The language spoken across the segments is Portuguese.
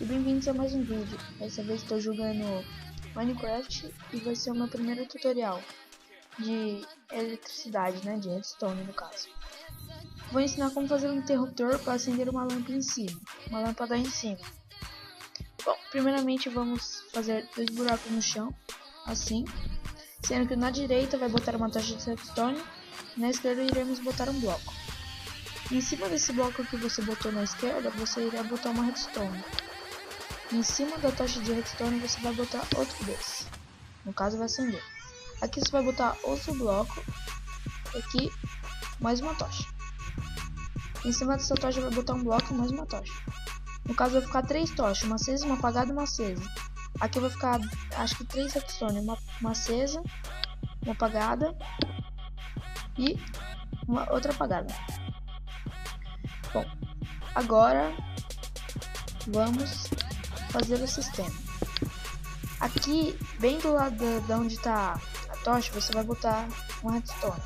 e bem-vindos a mais um vídeo. Dessa vez estou jogando Minecraft e vai ser o meu primeiro tutorial de eletricidade, né, de redstone no caso. Vou ensinar como fazer um interruptor para acender uma lâmpada em cima, uma lâmpada em cima. Bom, primeiramente vamos fazer 2 buracos no chão, assim, sendo que na direita vai botar uma tocha de redstone, na esquerda iremos botar um bloco. Em cima desse bloco que você botou na esquerda, você irá botar uma redstone. Em cima da tocha de redstone você vai botar outro desse. No caso vai acender. Aqui você vai botar outro bloco. Aqui mais uma tocha. Em cima dessa tocha vai botar um bloco e mais uma tocha. No caso vai ficar 3 tochas, uma acesa, uma apagada e uma acesa. Aqui vai ficar, acho que 3 redstone, uma acesa, uma apagada e uma outra apagada. Bom, agora vamos fazer o sistema. Aqui, bem do lado de onde está a tocha, você vai botar uma redstone.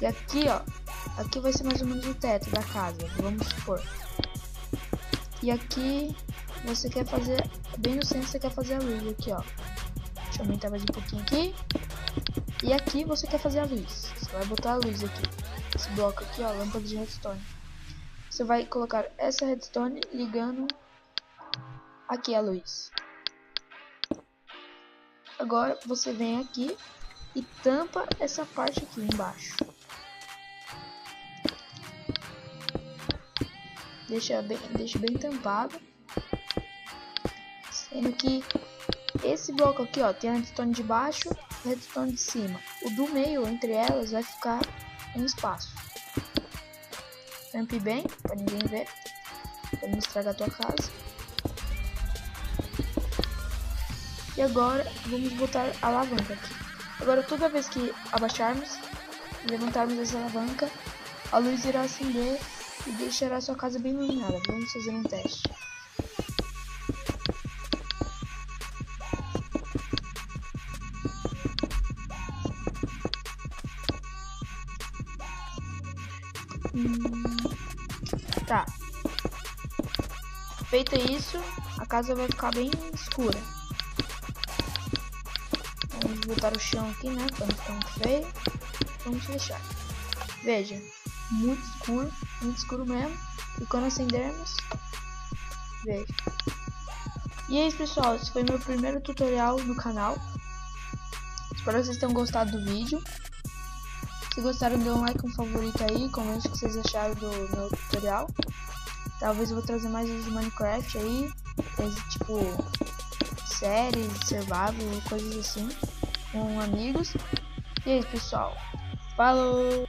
E aqui, ó, aqui vai ser mais ou menos o teto da casa, vamos supor. E aqui você quer fazer, bem no centro você quer fazer a luz, aqui ó. Deixa eu aumentar mais um pouquinho aqui. E aqui você quer fazer a luz. Você vai botar a luz aqui. Esse bloco aqui, ó, lâmpada de redstone. Você vai colocar essa redstone ligando aqui a luz. Agora você vem aqui e tampa essa parte aqui embaixo. Deixa bem tampado. Sendo que esse bloco aqui, ó, tem a redstone de baixo e a redstone de cima. O do meio, entre elas, vai ficar um espaço. Tampe bem, para ninguém ver, para não estragar a tua casa. E agora vamos botar a alavanca aqui. Agora toda vez que abaixarmos e levantarmos essa alavanca, a luz irá acender e deixará a sua casa bem iluminada. Vamos fazer um teste. Tá. Feito isso, a casa vai ficar bem escura. Vamos botar o chão aqui, né? Para não ficar muito feio. Vamos fechar. Veja, muito escuro mesmo. E quando acendermos, veja. E é isso, pessoal. Esse foi meu primeiro tutorial no canal. Espero que vocês tenham gostado do vídeo. Se gostaram, dê um like, um favorito aí, comente o que vocês acharam do meu tutorial. Talvez eu vou trazer mais vídeos de Minecraft aí, tipo séries, survival, coisas assim, com amigos. E é isso, pessoal. Falou!